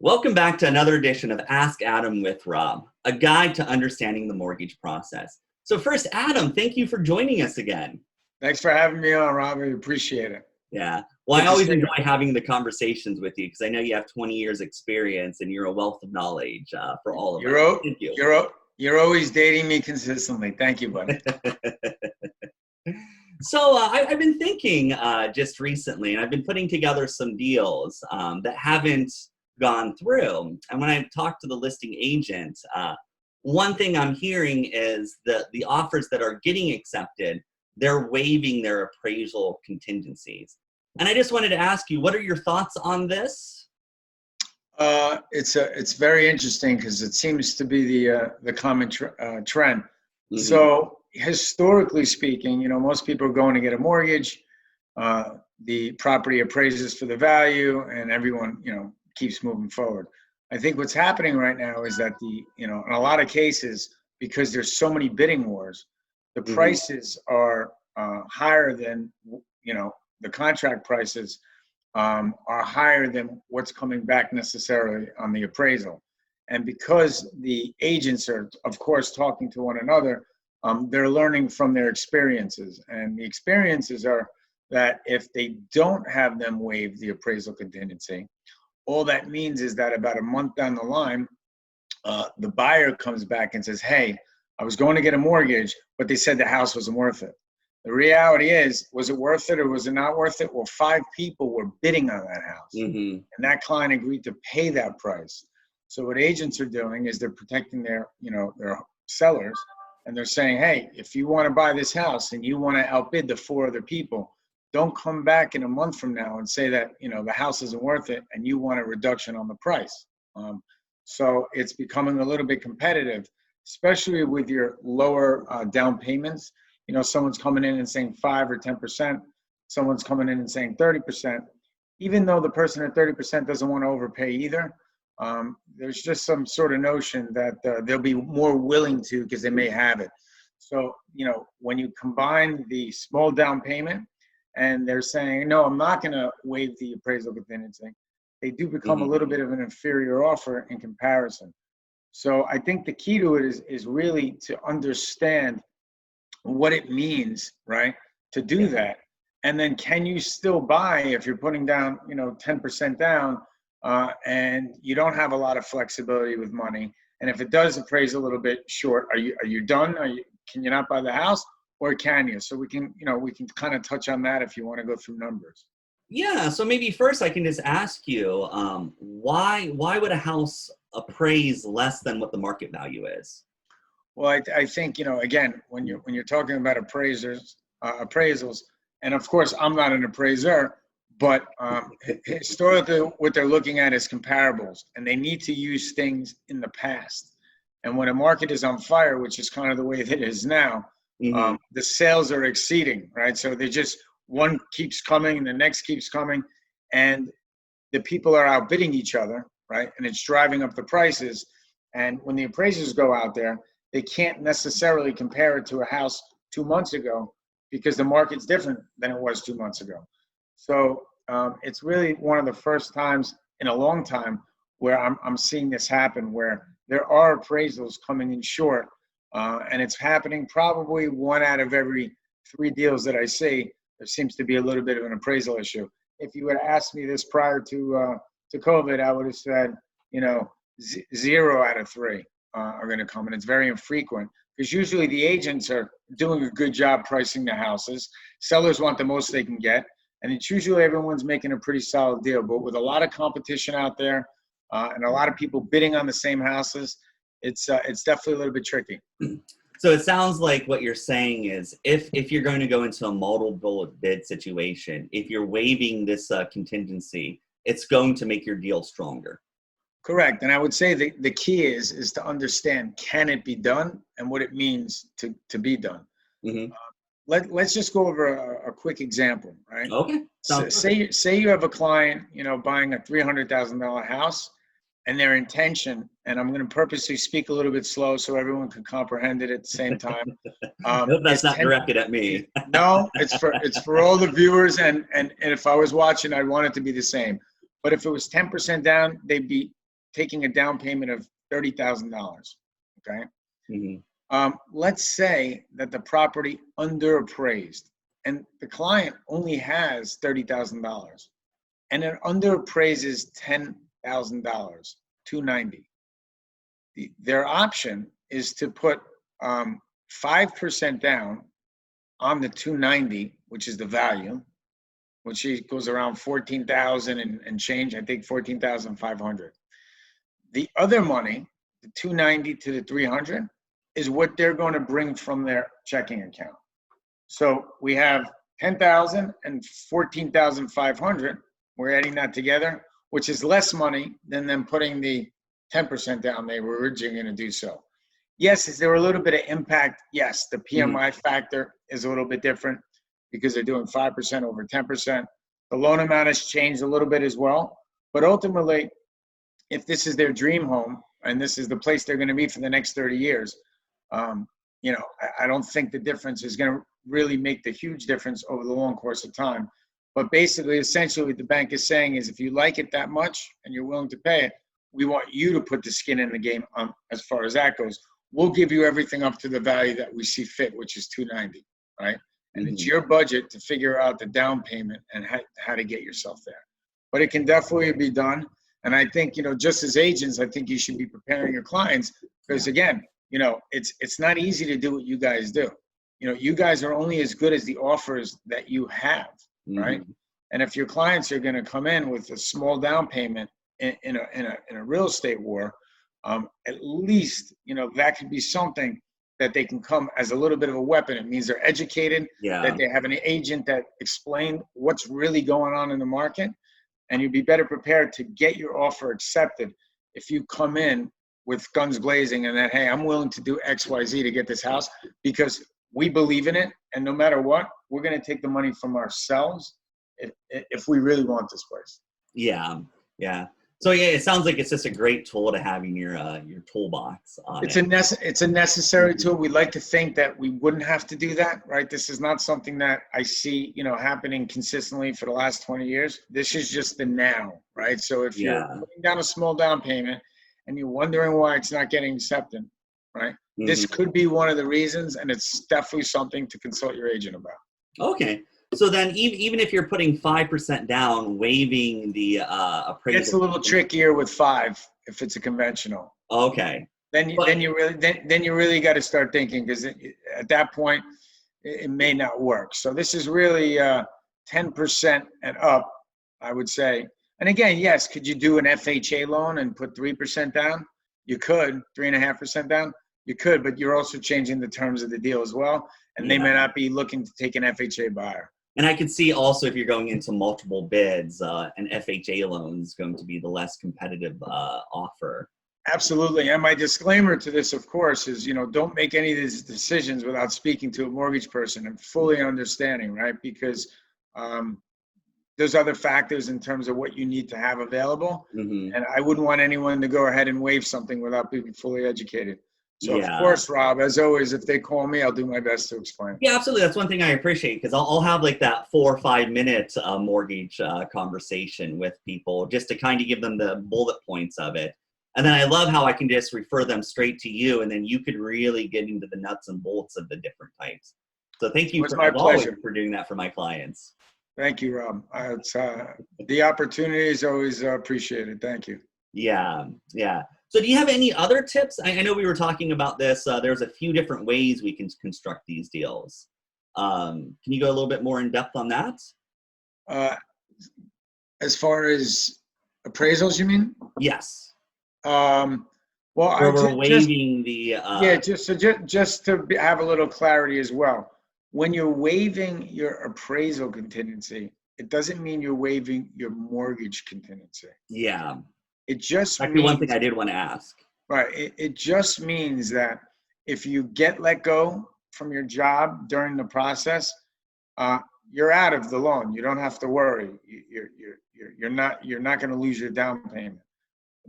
Welcome back to another edition of Ask Adam with Rob, a guide to understanding the mortgage process. So first, Adam, thank you for joining us again. Thanks for having me on, Rob. I appreciate it. Yeah. Well, I always enjoy having the conversations with you because I know you have 20 years experience and you're a wealth of knowledge for all of us. Thank you. You're always dating me consistently. Thank you, buddy. So I've been thinking just recently, and I've been putting together some deals that haven't gone through. And when I talked to the listing agent, one thing I'm hearing is that the offers that are getting accepted, they're waiving their appraisal contingencies. And I just wanted to ask you, what are your thoughts on this? It's very interesting because it seems to be the common trend. Mm-hmm. So historically speaking, most people are going to get a mortgage. The property appraises for the value, and everyone keeps moving forward. I think what's happening right now is that in a lot of cases, because there's so many bidding wars, the mm-hmm. prices are higher than the contract prices are higher than what's coming back necessarily on the appraisal. And because the agents are, of course, talking to one another, they're learning from their experiences. And the experiences are that if they don't have them waive the appraisal contingency, all that means is that about a month down the line, the buyer comes back and says, hey, I was going to get a mortgage, but they said the house wasn't worth it. The reality is, was it worth it or was it not worth it? Well, 5 people were bidding on that house, mm-hmm. and that client agreed to pay that price. So what agents are doing is they're protecting their sellers, and they're saying, hey, if you want to buy this house and you want to outbid the 4 other people, don't come back in a month from now and say that the house isn't worth it and you want a reduction on the price. So it's becoming a little bit competitive, especially with your lower down payments. Someone's coming in and saying 5 or 10%. Someone's coming in and saying 30%. Even though the person at 30% doesn't want to overpay either, there's just some sort of notion that they'll be more willing to because they may have it. So, when you combine the small down payment and they're saying, no, I'm not going to waive the appraisal contingency, they do become mm-hmm. a little bit of an inferior offer in comparison. So I think the key to it is really to understand what it means, right, to do that. And then can you still buy if you're putting down, 10% down and you don't have a lot of flexibility with money? And if it does appraise a little bit short, are you done? Can you not buy the house, or can you? So we can kind of touch on that if you want to go through numbers. Yeah. So maybe first I can just ask you, why would a house appraise less than what the market value is? Well, I think, again, when you're talking about appraisals, and of course, I'm not an appraiser, but historically, what they're looking at is comparables, and they need to use things in the past. And when a market is on fire, which is kind of the way it is now, mm-hmm. The sales are exceeding, right? So they just, one keeps coming, and the next keeps coming, and the people are outbidding each other, right? And it's driving up the prices. And when the appraisers go out there, they can't necessarily compare it to a house 2 months ago because the market's different than it was 2 months ago. So it's really one of the first times in a long time where I'm seeing this happen, where there are appraisals coming in short, and it's happening probably 1 out of every 3 deals that I see. There seems to be a little bit of an appraisal issue. If you had asked me this prior to COVID, I would have said, 0 out of 3. Are going to come, and it's very infrequent because usually the agents are doing a good job pricing the houses. Sellers want the most they can get, and it's usually everyone's making a pretty solid deal. But with a lot of competition out there and a lot of people bidding on the same houses, it's definitely a little bit tricky. So it sounds like what you're saying is if you're going to go into a multiple bid situation, if you're waiving this contingency, it's going to make your deal stronger. Correct. And I would say the key is to understand, can it be done and what it means to be done. Mm-hmm. Let's just go over a quick example, right? Okay. So say you have a client, buying a $300,000 house, and their intention, and I'm going to purposely speak a little bit slow so everyone can comprehend it at the same time. That's not directed at me. No, it's for all the viewers, and if I was watching, I'd want it to be the same. But if it was 10% down, they'd be taking a down payment of $30,000. Okay. Mm-hmm. Let's say that the property underappraised and the client only has $30,000 and it underappraises $10,000, $290. Their option is to put 5% down on the 290, which is the value, which goes around 14,000 and change, I think 14,500. The other money, the 290 to the 300, is what they're going to bring from their checking account. So we have 10,000 and 14,500. We're adding that together, which is less money than them putting the 10% down they were originally going to do so. Yes, is there a little bit of impact? Yes, the PMI factor is a little bit different because they're doing 5% over 10%. The loan amount has changed a little bit as well. But ultimately, if this is their dream home and this is the place they're going to be for the next 30 years, you know, I don't think the difference is going to really make the huge difference over the long course of time. But basically, essentially, what the bank is saying is if you like it that much and you're willing to pay it, we want you to put the skin in the game as far as that goes. We'll give you everything up to the value that we see fit, which is 290, right? And it's your budget to figure out the down payment and how to get yourself there. But it can definitely be done. And I think, you know, just as agents, I think you should be preparing your clients because, again, you know, it's not easy to do what you guys do. You know, you guys are only as good as the offers that you have, right? And if your clients are going to come in with a small down payment in a real estate war, at least, you know, that could be something that they can come as a little bit of a weapon. It means they're educated, that they have an agent that explained what's really going on in the market, and you'd be better prepared to get your offer accepted if you come in with guns blazing and that, hey, I'm willing to do X, Y, Z to get this house because we believe in it, and no matter what, we're going to take the money from ourselves if we really want this place. Yeah. So yeah, it sounds like it's just a great tool to have in your toolbox. It's a necessary tool. We like to think that we wouldn't have to do that, right? This is not something that I see, you know, happening consistently for the last 20 years. This is just the now, right? So if you're putting down a small down payment and you're wondering why it's not getting accepted, right? This could be one of the reasons, and it's definitely something to consult your agent about. Okay. So then even if you're putting 5% down, waiving the appraisal. It's a little trickier with 5 if it's a conventional. Okay. Then you really got to start thinking because at that point it may not work. So this is really 10% and up, I would say. And again, yes, could you do an FHA loan and put 3% down? You could, 3.5% down. You could, but you're also changing the terms of the deal as well. And they may not be looking to take an FHA buyer. And I could see also if you're going into multiple bids, an FHA loan is going to be the less competitive offer. Absolutely. And my disclaimer to this, of course, is, you know, don't make any of these decisions without speaking to a mortgage person and fully understanding, right? Because there's other factors in terms of what you need to have available. And I wouldn't want anyone to go ahead and waive something without being fully educated. So, of course, Rob, as always, if they call me, I'll do my best to explain. Yeah, absolutely. That's one thing I appreciate because I'll have like that 4 or 5 minute mortgage conversation with people just to kind of give them the bullet points of it. And then I love how I can just refer them straight to you, and then you could really get into the nuts and bolts of the different types. So thank you for doing that for my clients. Thank you, Rob. The opportunity is always appreciated. Thank you. Yeah. So do you have any other tips? I know we were talking about this. There's a few different ways we can construct these deals. Can you go a little bit more in depth on that? As far as appraisals, you mean? Yes. Well, we're waiving the. Just to have a little clarity as well. When you're waiving your appraisal contingency, it doesn't mean you're waiving your mortgage contingency. Yeah. It just means, one thing I did want to ask. Right. It just means that if you get let go from your job during the process, you're out of the loan. You don't have to worry. You're not going to lose your down payment.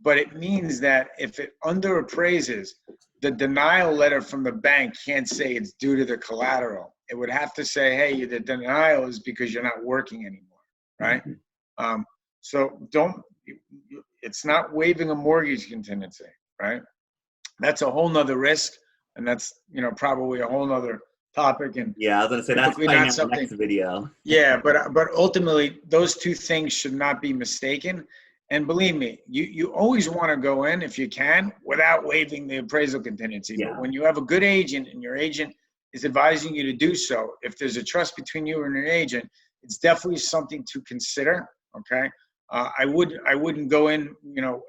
But it means that if it underappraises, the denial letter from the bank can't say it's due to the collateral. It would have to say, hey, the denial is because you're not working anymore, right? So it's not waiving a mortgage contingency, right? That's a whole nother risk, and that's, probably a whole nother topic, and Yeah, I was gonna say that's typically probably not not the something. next video. Yeah, but ultimately, those two things should not be mistaken. And believe me, you always want to go in, if you can, without waiving the appraisal contingency. But Yeah. when you have a good agent and your agent is advising you to do so, if there's a trust between you and an agent, it's definitely something to consider. Okay. I wouldn't go in,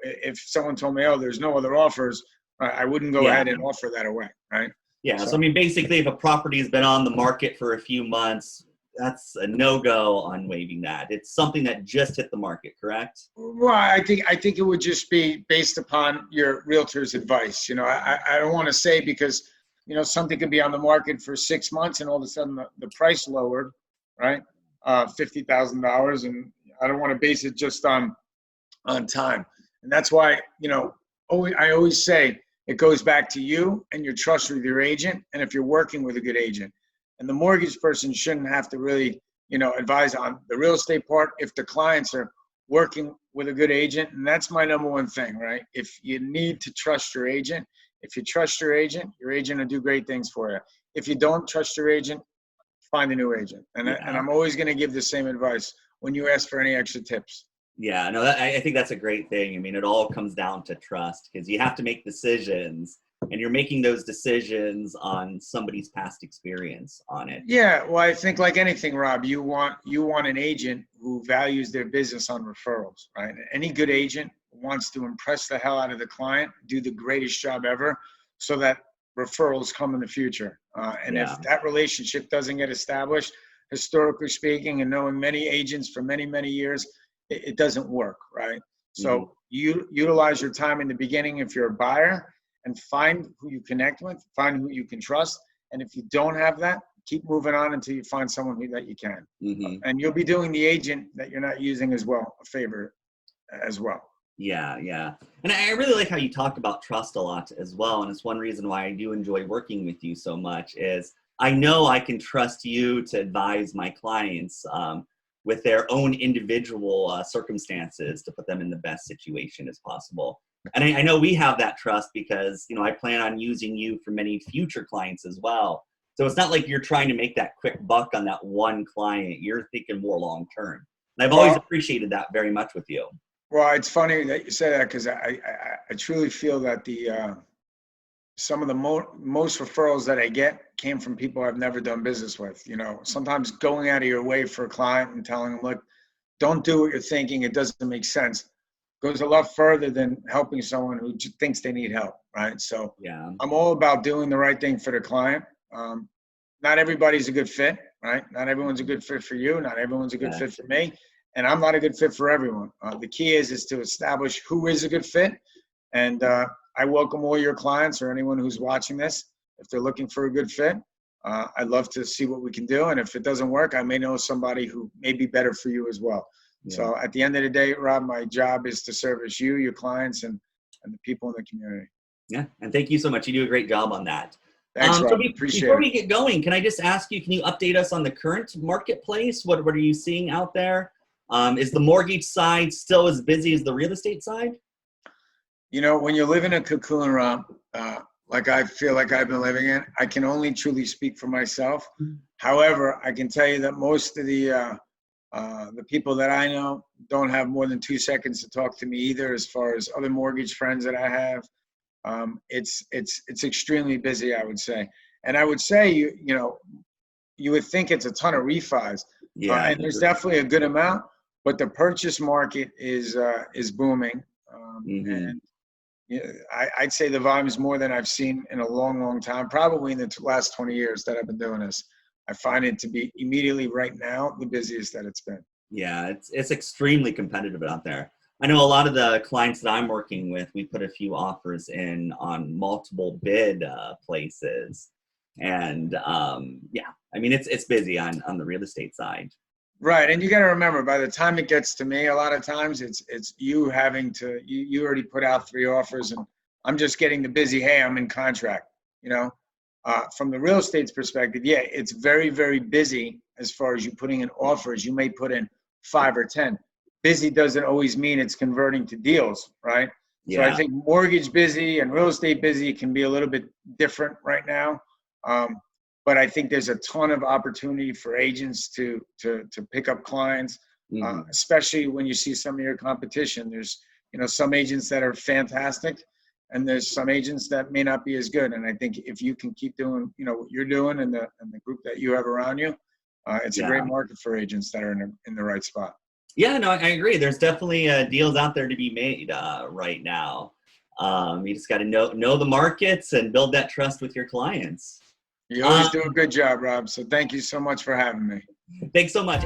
if someone told me, oh, there's no other offers, I wouldn't go Yeah. ahead and offer that away. Right. Yeah. So I mean, basically, if a property has been on the market for a few months, that's a no-go on waiving that. It's something that just hit the market, correct? Well, I think it would just be based upon your realtor's advice. I don't want to say, because something could be on the market for 6 months and all of a sudden the price lowered, right? $50,000, and I don't want to base it just on time. And that's why I always say it goes back to you and your trust with your agent, and if you're working with a good agent. And the mortgage person shouldn't have to really, advise on the real estate part if the clients are working with a good agent. And that's my number one thing, right? If you need to trust your agent, if you trust your agent will do great things for you. If you don't trust your agent, find a new agent. And I'm always going to give the same advice when you ask for any extra tips. Yeah, no, I think that's a great thing. I mean, it all comes down to trust, because you have to make decisions, and you're making those decisions on somebody's past experience on it. Yeah, well, I think like anything, Rob, you want an agent who values their business on referrals, right? Any good agent wants to impress the hell out of the client, do the greatest job ever, so that referrals come in the future. And if that relationship doesn't get established, historically speaking, and knowing many agents for many, many years, it doesn't work, right? So you utilize your time in the beginning if you're a buyer, and find who you connect with, find who you can trust. And if you don't have that, keep moving on until you find someone that you can. And you'll be doing the agent that you're not using as well a favor as well. Yeah, yeah. And I really like how you talked about trust a lot as well. And it's one reason why I do enjoy working with you so much is I know I can trust you to advise my clients with their own individual circumstances to put them in the best situation as possible. And I know we have that trust because, I plan on using you for many future clients as well. So it's not like you're trying to make that quick buck on that one client. You're thinking more long-term. And I've always appreciated that very much with you. Well, it's funny that you say that, because I truly feel that some of the most referrals that I get came from people I've never done business with. Sometimes going out of your way for a client and telling them, look, don't do what you're thinking, it doesn't make sense, goes a lot further than helping someone who just thinks they need help, right? So I'm all about doing the right thing for the client. Not everybody's a good fit, right? Not everyone's a good fit for you. Not everyone's a good fit for me. And I'm not a good fit for everyone. The key is to establish who is a good fit. And I welcome all your clients or anyone who's watching this. If they're looking for a good fit, I'd love to see what we can do. And if it doesn't work, I may know somebody who may be better for you as well. So at the end of the day, Rob, my job is to service you, your clients, and the people in the community. Yeah, and thank you so much. You do a great job on that. Thanks, Rob. Before we get going, can I just ask you, can you update us on the current marketplace? What are you seeing out there? Is the mortgage side still as busy as the real estate side? When you live in a cocoon, Rob, like I feel like I've been living in, I can only truly speak for myself. However, I can tell you that most of the people that I know don't have more than 2 seconds to talk to me either. As far as other mortgage friends that I have, it's extremely busy, I would say. And I would say you would think it's a ton of refis, and there's definitely a good amount, but the purchase market is booming, and I'd say the volume is more than I've seen in a long, long time. Probably in the last 20 years that I've been doing this, I find it to be immediately right now the busiest that it's been. Yeah, it's extremely competitive out there. I know a lot of the clients that I'm working with, we put a few offers in on multiple bid places. And I mean, it's busy on the real estate side. Right. And you got to remember, by the time it gets to me, a lot of times it's you having to, you already put out 3 offers and I'm just getting the busy, hey, I'm in contract, from the real estate's perspective, it's very, very busy as far as you putting in offers. You may put in 5 or 10. busy doesn't always mean it's converting to deals, right? So I Yeah. think mortgage busy and real estate busy can be a little bit different right now. But I think there's a ton of opportunity for agents to pick up clients, especially when you see some of your competition. There's, some agents that are fantastic, and there's some agents that may not be as good. And I think if you can keep doing, what you're doing and the group that you have around you, it's a great market for agents that are in the right spot. Yeah, no, I agree. There's definitely deals out there to be made right now. You just got to know the markets and build that trust with your clients. You always do a good job, Rob. So thank you so much for having me. Thanks so much.